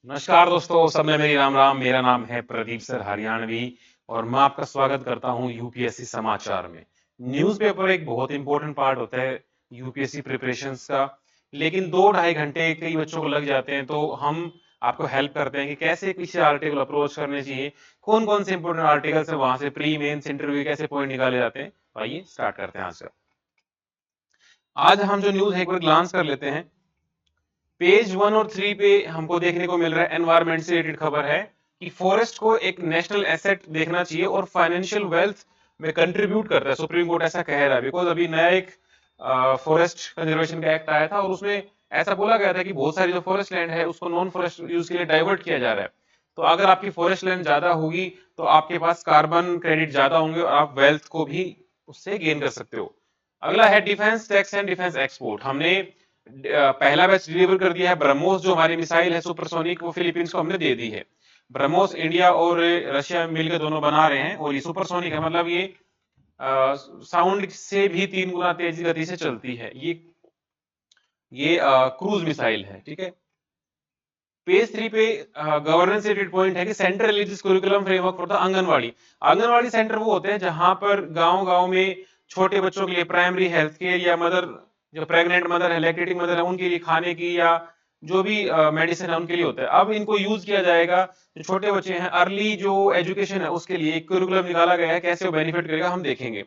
नमस्कार दोस्तों, सब में मेरी राम राम। मेरा नाम है प्रदीप सर हरियाणवी और मैं आपका स्वागत करता हूं यूपीएससी समाचार में। न्यूज़पेपर एक बहुत इंपॉर्टेंट पार्ट होता है यूपीएससी प्रिपरेशंस का, लेकिन 2-2.5 घंटे कई बच्चों को लग जाते हैं। तो हम आपको हेल्प करते हैं कि कैसे किसी आर्टिकल अप्रोच करने चाहिए, कौन कौन से इंपॉर्टेंट आर्टिकल्स है, वहां से प्री मेंस इंटरव्यू कैसे पॉइंट निकाले जाते हैं। तो आइए स्टार्ट करते हैं आज हम जो न्यूज है एक बार ग्लांस कर लेते हैं। पेज 1 और 3 पे हमको देखने को मिल रहा है एनवायरमेंट से रिलेटेड खबर है कि फॉरेस्ट को एक नेशनल एसेट देखना चाहिए और फाइनेंशियल वेल्थ में कंट्रीब्यूट करता है। सुप्रीम कोर्ट ऐसा कह रहा है बिकॉज अभी नया एक फॉरेस्ट कंजर्वेशन का एक्ट आया था और उसमें ऐसा बोला गया था कि बहुत सारी जो फॉरेस्ट लैंड है उसको नॉन फॉरेस्ट यूज के लिए डाइवर्ट किया जा रहा है। तो अगर आपकी फॉरेस्ट लैंड ज्यादा होगी तो आपके पास कार्बन क्रेडिट ज्यादा होंगे और आप वेल्थ को भी उससे गेन कर सकते हो। अगला है defence tax and defence export. हमने पहला बैच डिलीवर कर दिया है। ब्रह्मोस जो हमारी मिसाइल है सुपरसोनिक, वो फिलीपींस को हमने दे दी है। ब्रह्मोस इंडिया और रशिया मिलकर दोनों बना रहे हैं और ये सुपरसोनिक है, मतलब ये साउंड से भी 3 गुना तेज गति से चलती है। ये क्रूज मिसाइल है, ठीक है। पेज 3 पे गवर्नेंस रिलेटेड पॉइंट है कि central religious curriculum framework for the anganwadi. Anganwadi centre वो होते हैं जहां पर गांव गांव में छोटे बच्चों के लिए प्राइमरी हेल्थ केयर या मदर, जो प्रेग्नेंट मदर है, लैक्टेटिंग मदर है, उनके लिए खाने की या जो भी मेडिसिन है उनके लिए होता है। अब इनको यूज किया जाएगा जो छोटे बच्चे हैं, अर्ली जो एजुकेशन है उसके लिए एक करिकुलम निकाला गया है। कैसे वो बेनिफिट करेगा हम देखेंगे।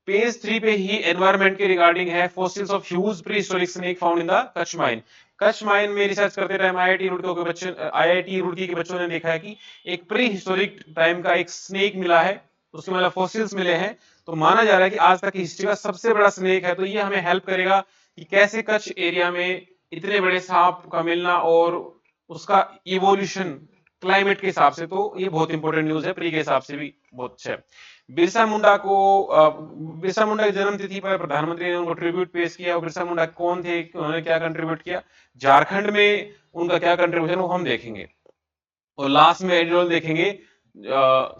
पेज 3 पे ही एनवायरमेंट के रिगार्डिंग है। Fossils of huge pre historic snake found in the Kutch mine. Kutch mine में रिसर्च करते टाइम आईआईटी रुड़की के बच्चों ने देखा है कि एक प्री हिस्टोरिक टाइम का एक स्नेक मिला है, उसके मतलब फॉसिल्स मिले हैं। तो माना जा रहा है कि आज तक की हिस्ट्री का सबसे बड़ा स्नेक है। तो ये हमें हेल्प करेगा कि कैसे कच्छ एरिया में इतने बड़े सांप का मिलना और उसका इवोल्यूशन क्लाइमेट के हिसाब से। तो ये बहुत इंपॉर्टेंट न्यूज है, प्री के हिसाब से भी बहुत अच्छा है। बिरसा मुंडा को बिरसा मुंडा की जन्म तिथि पर प्रधानमंत्री ने उनको ट्रिब्यूट पेश किया। और बिरसा मुंडा कौन थे, उन्होंने क्या कंट्रीब्यूट किया, झारखंड में उनका क्या कंट्रीब्यूशन वो हम देखेंगे। और लास्ट में एडिटोरियल देखेंगे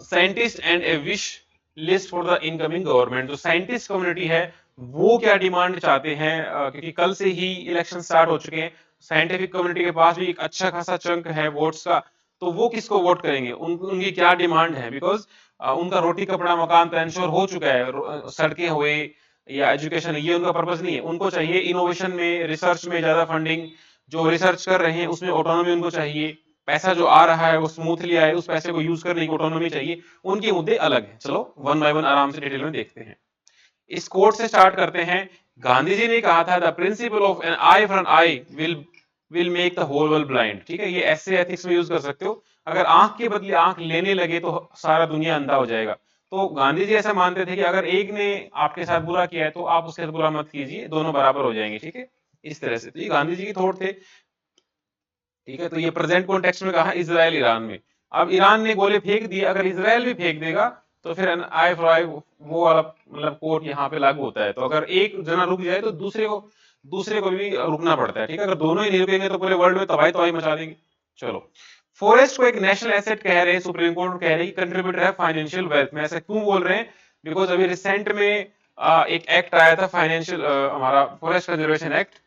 scientist and A wish list for the incoming government. जो साइंटिस्ट कम्युनिटी है वो क्या डिमांड चाहते हैं, क्योंकि कल से ही इलेक्शन स्टार्ट हो चुके हैं। साइंटिफिक कम्युनिटी के पास भी एक अच्छा खासा चंक है वोट्स का। तो वो किसको वोट करेंगे, उनकी क्या डिमांड है। बिकॉज उनका रोटी कपड़ा मकान तो इंश्योर हो चुका है, सड़कें हुए या एजुकेशन, ये उनका पर्पस नहीं है। उनको चाहिए इनोवेशन में, रिसर्च में ज्यादा फंडिंग। जो रिसर्च कर रहे हैं उसमें ऑटोनॉमी उनको चाहिए। पैसा जो आ रहा है वो स्मूथली आए, उस पैसे को यूज करने की ऑटोनॉमी चाहिए। उनके मुद्दे अलग हैं। चलो वन बाय वन आराम से डिटेल में देखते हैं। इस कोट से स्टार्ट करते हैं। गांधी जी ने कहा था the principle of an eye for an eye will make the whole world blind. ठीक है, ये ऐसे एथिक्स में यूज कर सकते हो। अगर आंख के बदले आंख लेने लगे तो सारा दुनिया अंधा हो जाएगा। तो गांधी जी ऐसा मानते थे कि अगर एक ने आपके साथ बुरा किया है तो आप उसके साथ बुरा मत कीजिए, दोनों बराबर हो जाएंगे। ठीक है, इस तरह से तो ये गांधी जी की थॉट थे। ठीक है, तो ये प्रेजेंट कॉन्टेक्स्ट में कहा इजराइल ईरान में। अब ईरान ने गोले फेंक दिए, अगर इजराइल भी फेंक देगा तो फिर आई फॉर आई वो वाला मतलब कोर्ट यहाँ पे लागू होता है। तो अगर एक जना रुक जाए तो दूसरे को भी रुकना पड़ता है। ठीक है, अगर दोनों ही नहीं रुकेंगे तो पूरे वर्ल्ड में तबाही तबाही मचा देंगे। चलो, फॉरेस्ट को एक नेशनल एसेट कह रहे हैं, सुप्रीम कोर्ट कह रहे हैं कि कंट्रीब्यूटर है फाइनेंशियल वेल्थ में। ऐसा क्यों बोल रहे हैं, बिकॉज अभी रिसेंट में एक एक्ट आया था फाइनेंशियल, हमारा फॉरेस्ट कंजर्वेशन एक्ट।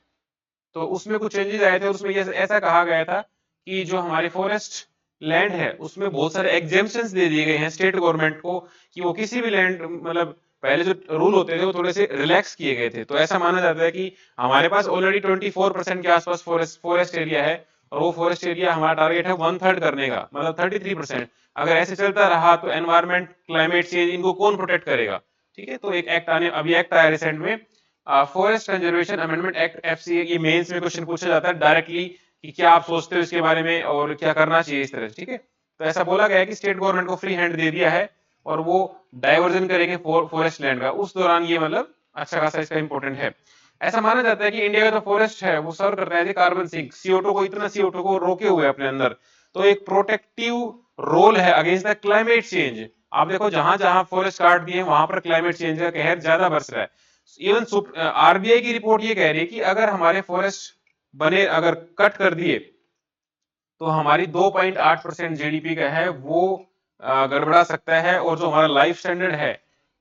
तो उसमें कुछ चेंजेस आए थे और उसमें ऐसा कहा गया था कि जो हमारे फॉरेस्ट लैंड है उसमें बहुत सारे एग्जेम्पशंस दे दिए गए हैं स्टेट गवर्नमेंट को, कि वो किसी भी लैंड, मतलब पहले जो रूल होते थे वो थोड़े से रिलैक्स किए गए थे। तो ऐसा माना जाता है कि हमारे पास ऑलरेडी 24% के आसपास फॉरेस्ट एरिया है और वो फॉरेस्ट एरिया हमारा टारगेट है 1/3 करने का, मतलब 33%। अगर ऐसे चलता रहा तो एनवायरमेंट, क्लाइमेट चेंज, इनको कौन प्रोटेक्ट करेगा। ठीक है, तो एक एक्ट अभी एक्ट आया रिसेंट में, forest conservation amendment act FC. ये मेंस में क्वेश्चन पूछा जाता है डायरेक्टली कि क्या आप सोचते हो इसके बारे में और क्या करना चाहिए इस तरह से। ठीक है, तो ऐसा बोला गया है कि स्टेट गवर्नमेंट को फ्री हैंड दे दिया है और वो डाइवर्जन करेंगे फॉरेस्ट लैंड का। उस दौरान ये मतलब अच्छा खासा इसका इंपॉर्टेंट है। ऐसा माना जाता है कि इंडिया का जो फॉरेस्ट है वो सर्व करता है कार्बन सिंक, सीओ2 को, इतना सीओ2 को रोके हुए अपने अंदर। तो एक प्रोटेक्टिव रोल है अगेंस्ट द क्लाइमेट चेंज। आप देखो जहां जहां फॉरेस्ट काट दिए वहां पर क्लाइमेट चेंज का कहर ज्यादा बरस रहा है। इवन आरबीआई की रिपोर्ट ये कह रही है कि अगर हमारे फॉरेस्ट बने, अगर कट कर दिए तो हमारी 2.8% जीडीपी का है वो गड़बड़ा सकता है। और जो हमारा लाइफ स्टैंडर्ड है,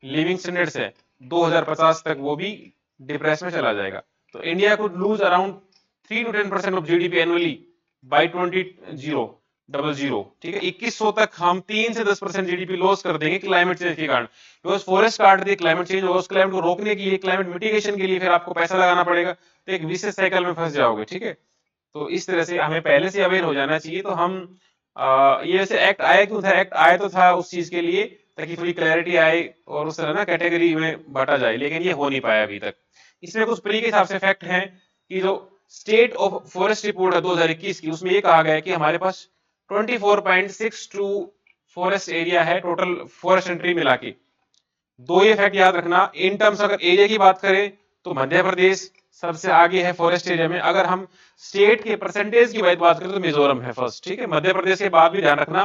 लिविंग स्टैंडर्ड्स है, 2050 तक वो भी डिप्रेस में चला जाएगा। तो India could lose around 3 to 10% of GDP annually by 2000, ठीक है, 2100 तक हम 3 से 10% जीडीपी लॉस कर देंगे क्लाइमेट चेंज के कारण। बिकॉज फॉरेस्ट काट दी, क्लाइमेट चेंज होगा, उस क्लाइमेट को रोकने के लिए, क्लाइमेट मिटिगेशन के लिए फिर आपको पैसा लगाना पड़ेगा, तो एक विशेष साइकिल में फंस जाओगे, ठीक है। तो इस तरह से हमें पहले से अवेयर हो जाना चाहिए। तो हम ये वैसे एक्ट आया क्यों था? एक्ट आया तो था उस चीज के लिए ताकि थोड़ी क्लैरिटी आए और उस तरह ना कैटेगरी में बांटा जाए, लेकिन ये हो नहीं पाया अभी तक। इसमें कुछ प्री के हिसाब से फैक्ट हैं कि जो स्टेट ऑफ फॉरेस्ट रिपोर्ट है 2021 की, उसमें ये कहा गया है कि हमारे पास 24.62 फॉरेस्ट एरिया है टोटल फॉरेस्ट एंट्री मिला के। दो ये फैक्ट याद रखना, इन टर्म्स अगर एरिया की बात करें तो मध्य प्रदेश सबसे आगे है फॉरेस्ट एरिया में। अगर हम स्टेट के परसेंटेज की बात करें तो मिजोरम है फर्स्ट, ठीक है। मध्य प्रदेश के बाद भी ध्यान रखना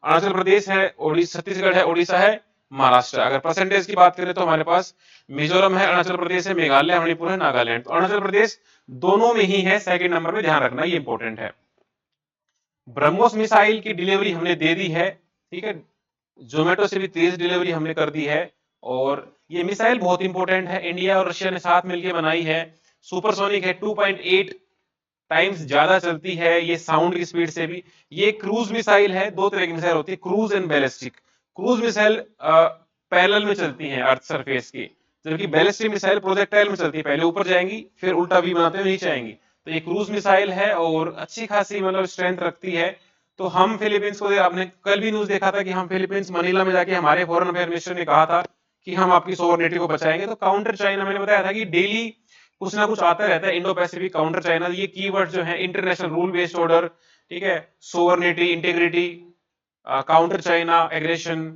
अरुणाचल प्रदेश है, ओडिशा, छत्तीसगढ़ है, ओडिशा है, महाराष्ट्र। अगर परसेंटेज की बात करें तो हमारे पास मिजोरम है, अरुणाचल प्रदेश है, मेघालय, मणिपुर है, नागालैंड। तो अरुणाचल प्रदेश दोनों में ही है, सेकंड नंबर में, ध्यान रखना, ये इंपॉर्टेंट है। ब्रह्मोस मिसाइल की डिलीवरी हमने दे दी है, ठीक है। जोमेटो से भी तेज डिलीवरी हमने कर दी है। और ये मिसाइल बहुत इंपॉर्टेंट है, इंडिया और रशिया ने साथ मिलकर बनाई है। सुपरसोनिक है, 2.8 टाइम्स ज्यादा चलती है ये साउंड की स्पीड से भी। ये क्रूज मिसाइल है, दो तरह की मिसाइल होती है, cruise and ballistic. Cruise missile parallel में चलती है अर्थ सरफेस की, जबकि बैलिस्टिक मिसाइल प्रोजेक्टाइल में चलती है, पहले ऊपर जाएंगी फिर उल्टा भी बनाते हुए नीचे आएंगी। तो ये क्रूज मिसाइल है और अच्छी खासी मतलब स्ट्रेंथ रखती है। तो हम फिलीपींस को, आपने कल भी न्यूज देखा था कि हम फिलीपींस मनीला में जाके हमारे फॉरेन अफेयर मिनिस्टर ने कहा था कि हम आपकी सोवरेनिटी को बचाएंगे। तो काउंटर चाइना, मैंने बताया था कि डेली कुछ ना कुछ आता रहता है, इंडो पैसिफिक, काउंटर चाइना, ये कीवर्ड जो है, इंटरनेशनल रूल बेस्ड ऑर्डर, ठीक है, sovereignty, integrity, counter China aggression,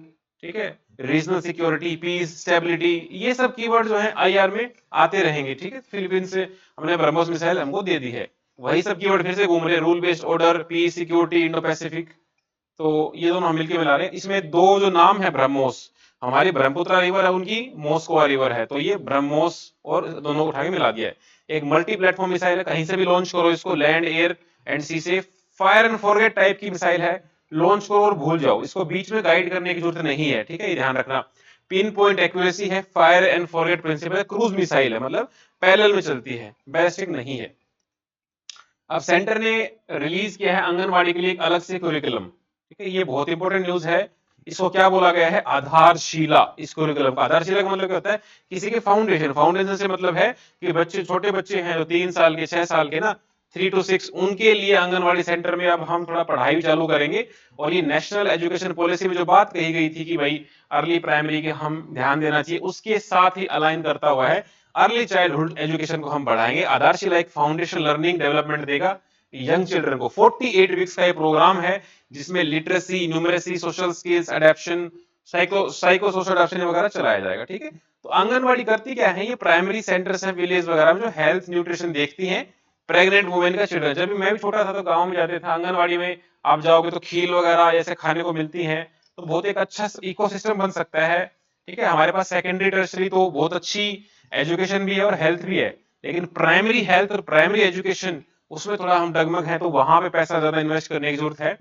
ठीक है, रीजनल सिक्योरिटी, पीस, स्टेबिलिटी, ये सब कीवर्ड जो है आईआर में आते रहेंगे, ठीक है। फिलीपींस से हमने ब्रह्मोस मिसाइल हमको दे दी है, वही सब कीवर्ड फिर से घूम रहे, rule based order, peace, security, Indo Pacific. तो ये दोनों हम मिलकर मिला रहे हैं। इसमें दो जो नाम है ब्रह्मोस, हमारी ब्रह्मपुत्र रिवर है, उनकी मोस्कोवा रिवर है, तो ये ब्रह्मोस और दोनों को उठा के मिला दिया है। एक मल्टी प्लेटफॉर्म मिसाइल है, कहीं से भी लॉन्च करो इसको, लैंड, एयर एंड सी से। फायर एंड फॉरगेट टाइप की मिसाइल है, लॉन्च करो और भूल जाओ, इसको बीच में गाइड करने की जरूरत नहीं है, ठीक है, ये ध्यान रखना। पिन पॉइंट एक्यूरेसी है, फायर एंड फॉरगेट प्रिंसिपल है, क्रूज मिसाइल है, मतलब पैरेलल में चलती है, बैलिस्टिक नहीं है। अब सेंटर ने रिलीज किया है आंगनवाड़ी के लिए एक अलग से करिकुलम, ठीक है, ये बहुत इंपॉर्टेंट न्यूज है। इसको क्या बोला गया है? आधारशिला। इस करिकुलम का आधारशिला का मतलब क्या होता है? किसी के फाउंडेशन, फाउंडेशन से मतलब है कि बच्चे, छोटे बच्चे हैं जो 3 साल के, 6 साल के ना, 3 to 6, उनके लिए आंगनवाड़ी सेंटर में अब हम थोड़ा पढ़ाई चालू करेंगे। और ये नेशनल एजुकेशन पॉलिसी में जो बात कही गई थी कि भाई अर्ली प्राइमरी के हम ध्यान देना चाहिए, उसके साथ ही अलाइन करता हुआ है अर्ली चाइल्डहुड एजुकेशन को हम बढ़ाएंगे। आधारशिला एक फाउंडेशन लर्निंग डेवलपमेंट देगा यंग चिल्ड्रन को। 48 वीक्स का ये प्रोग्राम है जिसमें literacy, numeracy, social skills, adaptation, psycho social adaptation वगैरह चलाया जाएगा, ठीक है। तो आंगनवाड़ी करती क्या है? ये प्राइमरी सेंटर्स हैं विलेज वगैरह में जो हेल्थ न्यूट्रिशन देखती हैं प्रेग्नेंट वुमेन का चिल्ड्रन। जब भी मैं भी छोटा था तो गांव में जाते थे, आंगनवाड़ी में आप जाओगे तो खील वगैरह ऐसे खाने को मिलती हैं, तो बहुत एक अच्छा इकोसिस्टम बन सकता है, ठीक है। हमारे पास सेकेंडरी, टर्सरी तो बहुत अच्छी एजुकेशन भी है और हेल्थ भी है, लेकिन प्राइमरी हेल्थ और प्राइमरी एजुकेशन, उसमें थोड़ा हम डगमग हैं, तो वहां पे पैसा ज्यादा इन्वेस्ट करने की जरूरत है,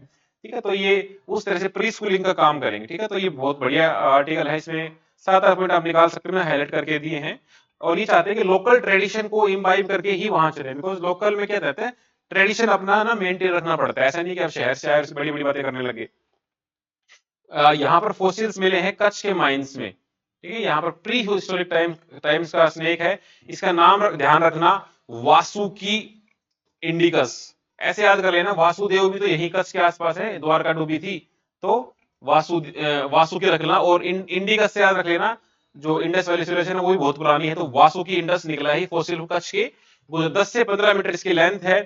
ठीक है। तो ये उस तरह से प्री स्कूलिंग का काम करेंगे, ठीक है। तो ये बहुत बढ़िया आर्टिकल है, इसमें 7-8 पॉइंट आप निकाल सकते हैं, मैं हाईलाइट करके दिए हैं। और ये चाहते हैं कि लोकल ट्रेडिशन को इम्बाइब करके ही वहां चले, बिकॉज लोकल में क्या कहते हैं, ट्रेडिशन अपना ना मेंटेन रखना पड़ता है, ऐसा नहीं कि आप शहर से आए और बड़ी बड़ी बातें करने लगे। यहाँ पर फोसिल्स मिले हैं कच्छ के माइंस में, ठीक है। यहाँ पर प्री हिस्टोरिक टाइम्स का स्नेक है, इसका नाम ध्यान रखना, वासुकी इंडिकस। ऐसे याद कर लेना, वासुदेव भी तो यही कच्छ के आसपास है, द्वारका डूबी थी, तो वासुकी रखना। और इंडिकस से याद रख लेना, जो इंडस वैली सिविलाइजेशन है वो भी बहुत पुरानी है, तो वासुकी इंडस निकला ही फॉसिल कच्छ के। वो 10 से 15 मीटर इसकी लेंथ है,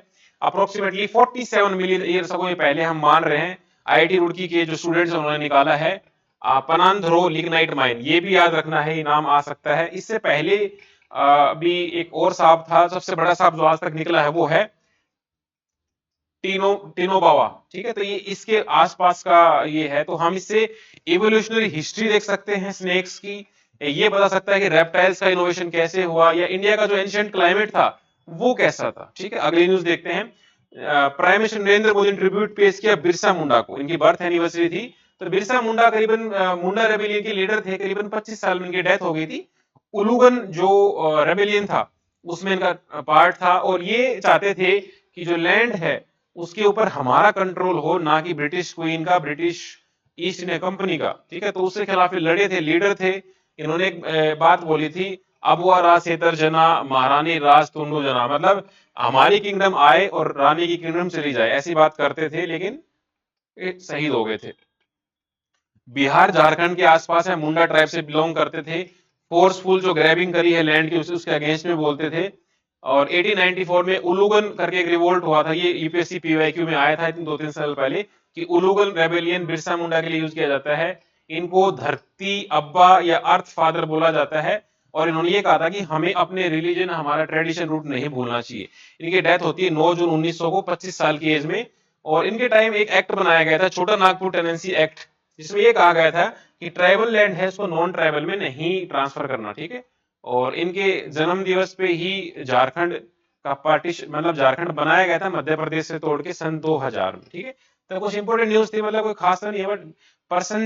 अप्रोक्सीमेटली 47 मिलियन ईयर्स अगो, ये पहले हम मान रहे हैं। आईआईटी रुड़की के जो स्टूडेंट्स उन्होंने निकाला है। पनांधरो लिग्नाइट माइन, ये भी याद रखना है, ये नाम आ सकता है। इससे पहले भी एक और सांप था, सबसे बड़ा सांप जो आज तक निकला है वो है टीनोबावा, ठीक है। तो ये इसके आसपास का ये है, तो हम इससे इवोल्यूशनरी हिस्ट्री देख सकते हैं स्नेक्स की, ये बता सकता है कि रेप्टाइल्स का इनोवेशन कैसे हुआ, या इंडिया का जो एंशिएंट क्लाइमेट था वो कैसा था, ठीक है। अगली न्यूज देखते हैं। प्राइम मिनिस्टर नरेंद्र मोदी ने ट्रिब्यूट पेश किया बिरसा मुंडा को, इनकी बर्थ एनिवर्सरी थी। तो बिरसा मुंडा करीबन मुंडा रेबेलियन के लीडर थे, करीबन 25 साल में इनकी डेथ हो गई थी। उलूगन जो रेबेलियन था उसमें इनका पार्ट था, और ये चाहते थे कि जो लैंड है उसके ऊपर हमारा कंट्रोल हो, ना कि ब्रिटिश क्वीन का, ब्रिटिश ईस्ट इंडिया कंपनी का, ठीक है। तो उसके खिलाफ ये लड़े थे, लीडर थे। इन्होंने एक बात बोली थी, अब वह राज सेतर जना, महारानी राज तुंडू जना, मतलब हमारी किंगडम आए और रानी की किंगडम चली जाए, ऐसी बात करते थे, लेकिन ये शहीद हो गए थे। बिहार झारखंड के आसपास है, मुंडा ट्राइब से बिलोंग करते थे। फोर्सफुल जो ग्रैबिंग करी है लैंड की, उसके अगेंस्ट में बोलते थे। और 1894 में उलूगन करके एक रिवोल्ट हुआ था, ये यूपीएससी पीवाईक्यू में आया था 2-3 साल पहले, कि उलूगन रेबेलियन बिरसा मुंडा के लिए यूज किया जाता है। इनको धरती अब्बा या अर्थ फादर बोला जाता है। और इन्होंने ये कहा था कि हमें अपने रिलीजन, हमारा ट्रेडिशन रूट नहीं भूलना चाहिए। इनकी डेथ होती है 9 जून 1900 को, 25 साल की एज में। और इनके टाइम एक एक्ट बनाया गया था, छोटा नागपुर टेनेंसी एक्ट, जिसमें ये कहा गया था कि ट्राइबल लैंड है उसको नॉन ट्राइबल में नहीं ट्रांसफर करना, ठीक है। और इनके जन्म दिवस पे ही झारखंड का पार्टीशन, मतलब झारखंड बनाया गया था मध्य प्रदेश से तोड़ के सन 2000 में, ठीक है। तो कुछ इंपोर्टेंट न्यूज थी, मतलब कोई खास तो नहीं है, but person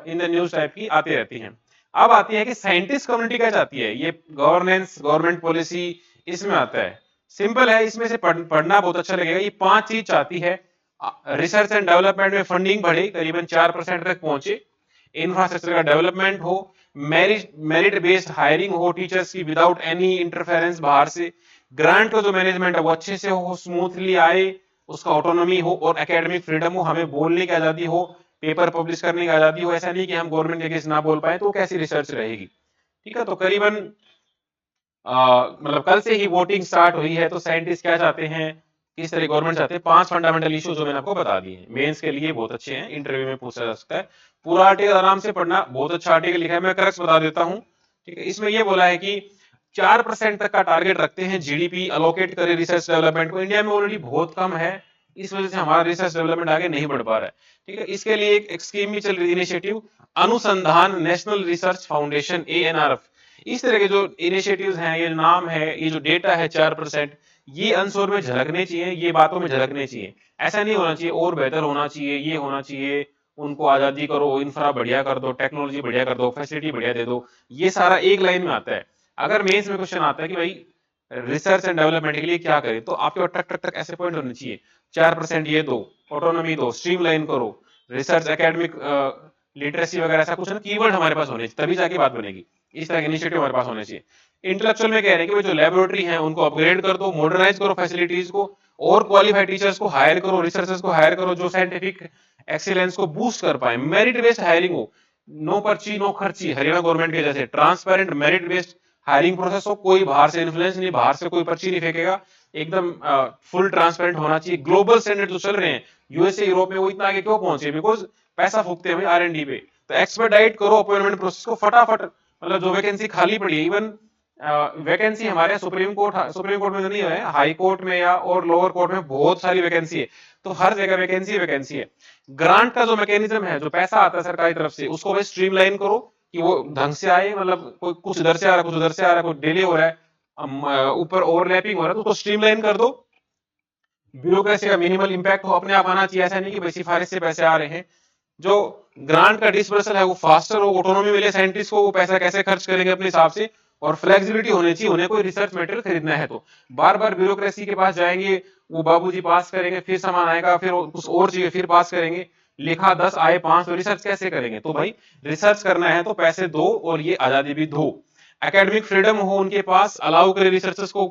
in the news type की आती रहती हैं। अब आती है कि साइंटिस्ट कम्युनिटी क्या चाहती है, ये गवर्नेंस, गवर्नमेंट पॉलिसी, इसमें आता है। सिंपल है, इसमें से पढ़ना बहुत अच्छा लगेगा। ये 5 चीज चाहती है। रिसर्च एंड डेवलपमेंट में फंडिंग बढ़े, करीबन 4% तक पहुंचे। इंफ्रास्ट्रक्चर का डेवलपमेंट हो, मेरिट बेस्ड हायरिंग हो टीचर्स की विदाउट एनी इंटरफेरेंस बाहर से। ग्रांट का जो मैनेजमेंट है वो अच्छे से हो, स्मूथली आए, उसका ऑटोनॉमी हो और एकेडमिक फ्रीडम हो, हमें बोलने की आजादी हो, पेपर पब्लिश करने की आजादी हो। ऐसा नहीं कि हम गवर्नमेंट के अगेंस्ट ना बोल पाए, तो कैसी रिसर्च रहेगी, ठीक है। तो करीबन मतलब कल से ही वोटिंग स्टार्ट हुई है। तो साइंटिस्ट क्या चाहते हैं, किस तरह गवर्नमेंट चाहते हैं, 5 फंडामेंटल इशू जो मैंने आपको बता दिए हैं, मेंस के लिए बहुत अच्छे हैं, इंटरव्यू में पूछा जा सकता है। पूरा आर्टिकल आराम से पढ़ना, बहुत अच्छा आर्टिकल लिखा है, मैं क्रक्स बता देता हूं, ठीक है। इसमें यह बोला है कि 4% तक का टारगेट रखते हैं जीडीपी अलोकेट करे रिसर्च डेवलपमेंट को। इंडिया में ऑलरेडी बहुत कम है, इस वजह से हमारा रिसर्च डेवलपमेंट आगे नहीं बढ़ पा रहा है, ठीक है। इसके लिए एक स्कीम भी चल रही है, इनिशिएटिव अनुसंधान नेशनल रिसर्च फाउंडेशन, ANRF। इस तरह के जो इनिशिएटिव्स हैं, ये नाम है, ये जो डेटा है 4%, ये आंसर में झलकने चाहिए, ये बातों में झलकने चाहिए। ऐसा नहीं होना चाहिए और बेहतर होना चाहिए, ये होना चाहिए उनको आजादी करो, इंफ्रा बढ़िया कर दो, टेक्नोलॉजी बढ़िया कर दो, फैसिलिटी बढ़िया दे दो। ये सारा एक लाइन में आता है। अगर मेंस में क्वेश्चन आता है कि भाई रिसर्च एंड डेवलपमेंट के लिए क्या करें, तो आपके पास टक टक टक ऐसे पॉइंट होने चाहिए। 4% ये दो, ऑटोनॉमी दो, स्ट्रीमलाइन करो, रिसर्च एकेडमिक लिटरेसी वगैरह ऐसा कुछ ना, कीवर्ड हमारे पास होने चाहिए, तभी जाके बात बनेगी। इस तरह के इनिशिएटिव हमारे पास होने चाहिए। इंटेलेक्चुअल में कह रहे हैं कि जो लेबोरेटरी है उनको अपग्रेड कर दो, मॉडर्नाइज करो फैसिलिटीज को, और क्वालिफाइड टीचर्स को हायर करो, रिसर्चर्स को हायर करो जो साइंटिफिक एक्सीलेंस को बूस्ट कर पाए। मेरिट बेस्ड हायरिंग हो, नो पर्ची नो खर्ची, हरियाणा गवर्नमेंट के जैसे transparent merit based hiring process हो, कोई बाहर से इन्फ्लुएंस नहीं, बाहर से कोई पर्ची नहीं फेंकेगा, एकदम फुल ट्रांसपेरेंट होना चाहिए। ग्लोबल स्टैंडर्ड जो चल रहे हैं यूएसए यूरोप में, वो इतना आगे क्यों पहुंचे, बिकॉज पैसा फूकते हैं भाई R&D पे। तो एक्सपर्टाइट करो अपॉइंटमेंट प्रोसेस को फटाफट, मतलब जो वैकेंसी खाली पड़ी है, इवन वैकेंसी हमारे सुप्रीम कोर्ट में तो नहीं है, हाई कोर्ट में या और लोअर कोर्ट में बहुत सारी वैकेंसी है। तो हर जगह वैकेंसी है। ग्रांट का जो मैकेनिज्म है, जो पैसा आता है सरकारी तरफ से, उसको भाई स्ट्रीमलाइन करो कि वो ढंग से आए, मतलब कोई कुछ इधर से आ रहा है, कुछ उधर से आ रहा है, कुछ डिले हो रहा है, ऊपर ओवरलैपिंग हो रहा है, तो उसको स्ट्रीमलाइन कर दो। ब्यूरोक्रेसी का मिनिमल इंपैक्ट हो, अपने आप आना चाहिए, ऐसा नहीं कि भाई सिफारिश से पैसे आ रहे हैं। जो ग्रांट का डिसबर्सल है वो फास्टर हो, ऑटोनॉमी मिले साइंटिस्ट को, वो पैसा कैसे खर्च करेंगे अपने हिसाब से, और फ्लेक्सिबिलिटी होनी चाहिए उन्हें, कोई रिसर्च मटेरियल खरीदना है तो। बार बार ब्यूरोक्रेसी के पास जाएंगे, वो बाबूजी पास करेंगे, फिर सामान आएगा, फिर कुछ और चाहिए, फिर पास करेंगे, लिखा 10 आए 5, तो रिसर्च कैसे करेंगे। तो भाई रिसर्च करना है तो पैसे दो और ये आजादी भी दो। एकेडमिक फ्रीडम हो उनके पास, अलाउ करे रिसर्चर्स को,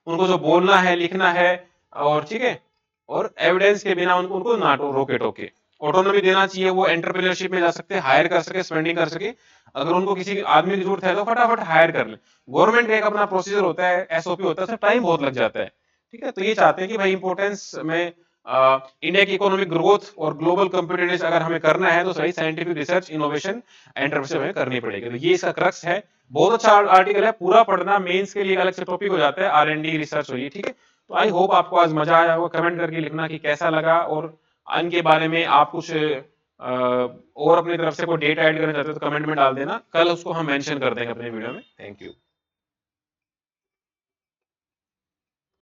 उनको जो बोलना है, लिखना है, और ठीक है, और एविडेंस के बिना उनको ना रोके टोके। ऑटोनॉमी देना चाहिए, वो एंटरप्रेन्योरशिप में जा सकते हैं, हायर कर सके, स्पेंडिंग कर सके। अगर उनको किसी आदमी की जरूरत है तो फटाफट हायर कर ले। गवर्नमेंट का एक अपना प्रोसीजर होता है, SOP होता है, उसमें टाइम बहुत लग जाता है, ठीक है। तो ये चाहते हैं कि भाई इंपोर्टेंस में इंडिया की इकोनॉमिक ग्रोथ और ग्लोबल कॉम्पिटिटिवनेस अगर हमें करना है तो सही साइंटिफिक रिसर्च, इनोवेशन, एंटरप्रेन्योरशिप हमें करनी पड़ेगी। तो ये इसका क्रक्स है। बहुत अच्छा आर्टिकल है, पूरा पढ़ना, मेंस के लिए अलग से टॉपिक हो जाता है, R&D रिसर्च हो, ठीक है। तो आई होप आपको आज मजा आया होगा। कमेंट करके लिखना कि कैसा लगा, और इनके बारे में आप कुछ और अपनी तरफ से कोई डेटा ऐड करना चाहते हो तो कमेंट में डाल देना, कल उसको हम मेंशन कर देंगे अपने वीडियो में। Thank you.